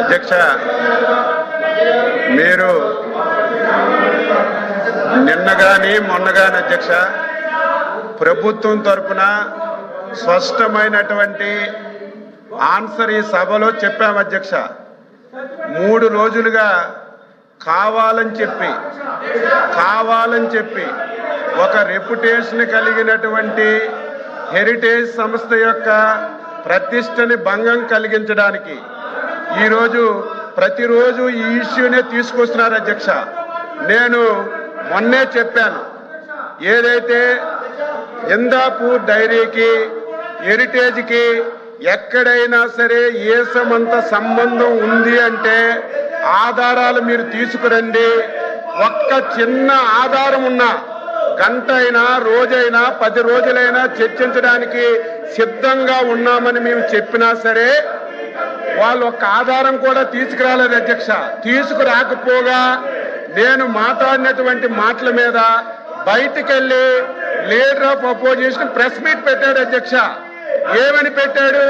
అధ్యక్ష మీరు నిన్న కానీ మొన్న కానీ అధ్యక్ష ప్రభుత్వం తరపున స్పష్టమైనటువంటి ఆన్సర్ ఈ సభలో చెప్పాము అధ్యక్ష. 3 రోజులుగా కావాలని చెప్పి ఒక రెప్యుటేషన్ కలిగినటువంటి హెరిటేజ్ సంస్థ యొక్క ప్రతిష్టని భంగం కలిగించడానికి ఈరోజు ప్రతిరోజు ఈ ఇష్యూనే తీసుకొస్తున్నారు అధ్యక్ష. నేను మొన్నే చెప్పాను, ఏదైతే ఇందాపూర్ డైరీకి హెరిటేజ్కి ఎక్కడైనా సరే ఏసమంత సంబంధం ఉంది అంటే ఆధారాలు మీరు తీసుకురండి. ఒక్క చిన్న ఆధారం ఉన్నా గంట అయినా రోజైనా 10 రోజులైనా చర్చించడానికి సిద్ధంగా ఉన్నామని మేము చెప్పినా సరే వాళ్ళు ఒక్క ఆధారం కూడా తీసుకురాలేదు అధ్యక్ష. తీసుకురాకపోగా నేను మాట్లాడినటువంటి మాటల మీద బయటికెళ్ళి leader of opposition press meet పెట్టాడు అధ్యక్ష. ఏమని పెట్టాడు?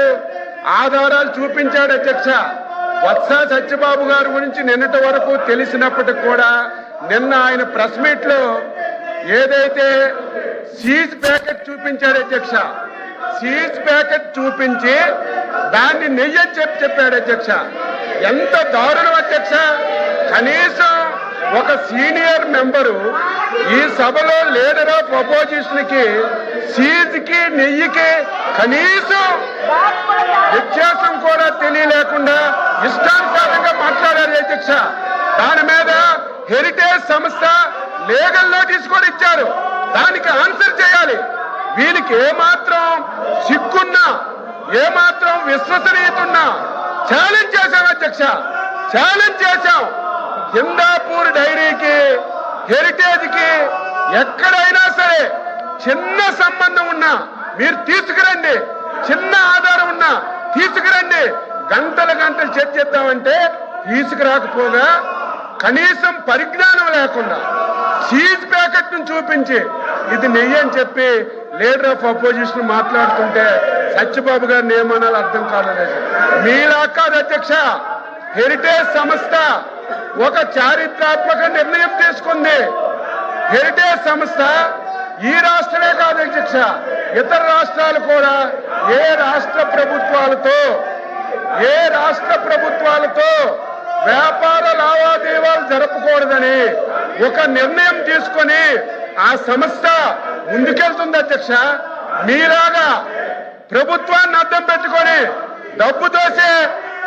ఆధారాలు చూపించాడు అధ్యక్ష. బొత్స సత్యబాబు గారి గురించి నిన్నటి వరకు తెలిసినప్పటికి కూడా నిన్న ఆయన ప్రెస్ మీట్ లో ఏదైతే సీజ్ ప్యాకెట్ చూపించాడు అధ్యక్ష, సీజ్ ప్యాకెట్ చూపించి దాన్ని నెయ్యి చెప్పాడు అధ్యక్ష. ఎంత దారుణం అధ్యక్ష! కనీసం ఒక సీనియర్ మెంబరు ఈ సభలో లీడర్ ఆఫ్ అపోజిషన్ కి సీజ్ కి నెయ్యికి కనీసం వ్యత్యాసం కూడా తెలియలేకుండా ఇష్టానుసారంగా మాట్లాడారు అధ్యక్ష. దాని మీద హెరిటేజ్ సంస్థ లీగల్ నోటీస్ కూడా ఇచ్చారు. దానికి ఆన్సర్ చేయాలి. వీరికి ఏమాత్రం సిగ్గున్నా ఏమాత్రం విశ్వసనీయత ఉన్నా ఛాలెంజ్ చేశాం అధ్యక్ష, ఛాలెంజ్ చేశాం. ఇందాపూర్ డైరీకి హెరిటేజ్ కి ఎక్కడైనా సరే చిన్న సంబంధం ఉన్నా మీరు తీసుకురండి, చిన్న ఆధారం ఉన్నా తీసుకురండి. గంటలు చర్చిద్దామంటే తీసుకురాకపోగా కనీసం పరిజ్ఞానం లేకుండా సీజ్ ప్యాకెట్ ను చూపించి ఇది నెయ్యి అని చెప్పి లీడర్ ఆఫ్ అపోజిషన్ మాట్లాడుతుంటే సత్యబాబు గారిని ఏమనాలో అర్థం కాలేదు. మీలా కాదు అధ్యక్ష, హెరిటేజ్ సంస్థ ఒక చారిత్రాత్మక నిర్ణయం తీసుకుంది. హెరిటేజ్ సంస్థ ఈ రాష్ట్రమే కాదు అధ్యక్ష, ఇతర రాష్ట్రాలు కూడా ఏ రాష్ట్ర ప్రభుత్వాలతో వ్యాపార లావాదేవీలు జరపకూడదని ఒక నిర్ణయం తీసుకొని ఆ సంస్థ ముందుకెళ్తుంది అధ్యక్ష. మీలాగా ప్రభుత్వాన్ని అడ్డం పెట్టుకొని డబ్బు దోసే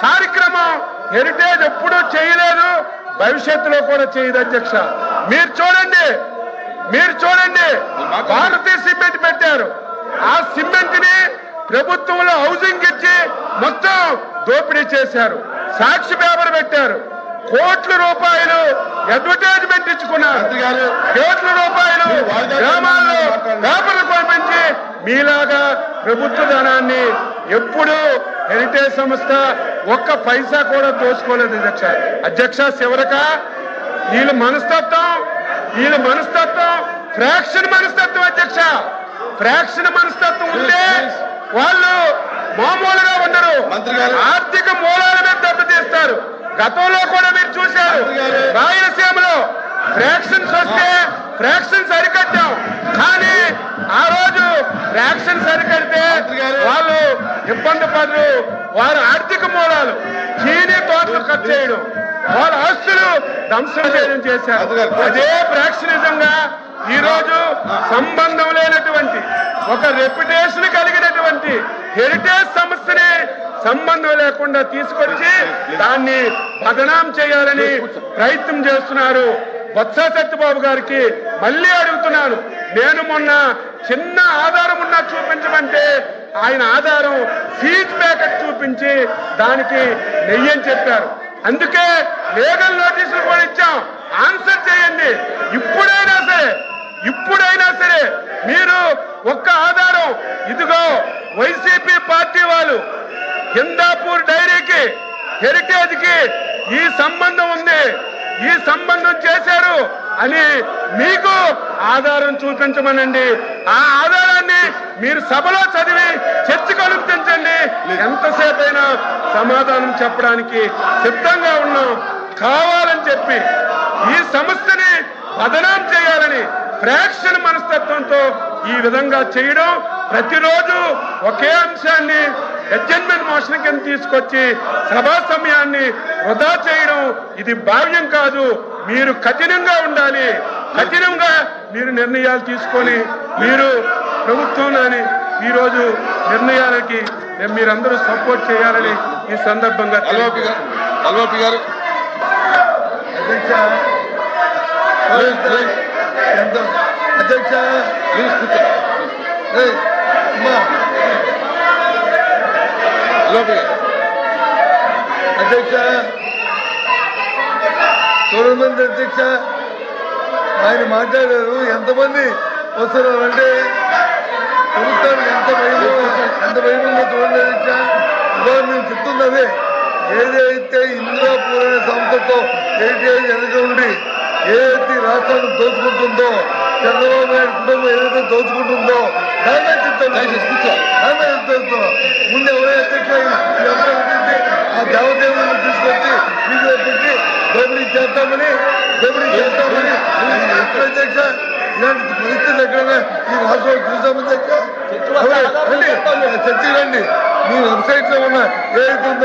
కార్యక్రమం హెరిటేజ్ ఎప్పుడూ చేయలేదు, భవిష్యత్తులో కూడా చేయదు అధ్యక్ష. మీరు చూడండి భారతీయ సిమెంట్ పెట్టారు. ఆ సిమెంట్ ని ప్రభుత్వంలో హౌసింగ్ ఇచ్చి మొత్తం దోపిడీ చేశారు. సాక్షి పేపర్ పెట్టారు, కోట్ల రూపాయలు అడ్వర్టైజ్మెంట్ ఇచ్చుకున్నారు, కోట్ల రూపాయలు గ్రామాల్లో పేపర్లు కొనిపించి మీలాగా ప్రభుత్వ ధనాన్ని ఎప్పుడు హెరిటేజ్ సంస్థ ఒక్క పైసా కూడా దోచుకోలేదు అధ్యక్ష. చివరక వీళ్ళ మనస్తత్వం ఫ్రాక్షన్ మనస్తత్వం అధ్యక్ష. ఫ్రాక్షన్ మనస్తత్వం ఉంటే వాళ్ళు మామూలుగా ఉండరు, ఆర్థిక మూలాల మీద దెబ్బతీస్తారు. గతంలో కూడా మీరు చూశారు, రాయలసీమలో ఫ్రాక్షన్స్ వస్తే ఫ్రాక్షన్స్ అరికట్టాం. కానీ ఆ రోజు ఫ్రాక్షన్స్ అరికడితే వాళ్ళు ఇబ్బంది పడరు. వారి ఆర్థిక మూలాలు చీనీ తోటలు కట్ చేయడం, వాళ్ళ ఆస్తులు ధ్వంసం చేయడం చేశారు. అదే ఫ్రాక్షనిజంగా ఈ రోజు సంబంధం లేనటువంటి ఒక రెప్యుటేషన్ కలిగినటువంటి హెరిటేజ్ సంస్థని సంబంధం లేకుండా తీసుకొచ్చి దాన్ని బదనాం చేయాలని ప్రయత్నం చేస్తున్నారు. బొత్స సత్యబాబు గారికి మళ్ళీ అడుగుతున్నాను, నేను మొన్న చిన్న ఆధారం ఉన్నా చూపించమంటే ఆయన ఆధారం సీజ్ ప్యాకెట్ చూపించి దానికి నెయ్యి అని చెప్పారు. అందుకే లీగల్ నోటీసులు కూడా ఇచ్చాం. ఆన్సర్ చేయండి. ఇప్పుడైనా సరే మీరు ఒక్క ఆధారం, ఇదిగో వైసీపీ పార్టీ వాళ్ళు ఇందాపూర్ డైరీకి హెరిటేజ్ కి ఈ సంబంధం ఉంది, ఈ సంబంధం చేశారు అని మీకు ఆధారం చూపించమనండి. ఆ ఆధారాన్ని మీరు సభలో చదివి చర్చకు అనుమతించండి. ఎంతసేపు అయినా సమాధానం చెప్పడానికి సిద్ధంగా ఉన్నాం. కావాలని చెప్పి ఈ సంస్థని బదనాం చేయాలని ఫ్రాక్షన్ మనస్తత్వంతో ఈ విధంగా చేయడం, ప్రతిరోజు ఒకే అంశాన్ని అడ్జర్న్మెంట్ మోషన్ కింద తీసుకొచ్చి సభా సమయాన్ని వృధా చేయడం ఇది భావ్యం కాదు. మీరు కఠినంగా ఉండాలి. కఠినంగా మీరు నిర్ణయాలు తీసుకొని మీరు ప్రభుత్వంలోని ఈరోజు నిర్ణయాలకి మీరందరూ సపోర్ట్ చేయాలని ఈ సందర్భంగా అల్వాపి గారు అధ్యక్ష అధ్యక్ష చూడమంది అధ్యక్ష ఆయన మాట్లాడారు. ఎంతమంది వస్తున్నారంటే ప్రభుత్వానికి ఎంత భయముందో చూడండి అధ్యక్ష. ఇవాళ మేము చెప్తున్నదే, ఏదైతే ఇందిరాపూర్ అనే సంస్థతో వెనక ఉండి ఏదైతే రాష్ట్రాన్ని దోచుకుంటుందో, చంద్రబాబు నాయుడు కుటుంబం ఏదైతే దోచుకుంటుందో దాన్ని చెప్తున్నాం. ముందు ఎవరైనా అధ్యక్ష ఆ దేవదేవులను తీసుకొచ్చి వీధిలో పెట్టి దోపిడీ చేస్తామని అధ్యక్ష ఇలాంటి పరిస్థితులు ఎక్కడైనా ఈ రాష్ట్రంలో చూసామని చర్చ రండి. మీ వెబ్సైట్ లో ఉన్న ఏదైతే ఉందో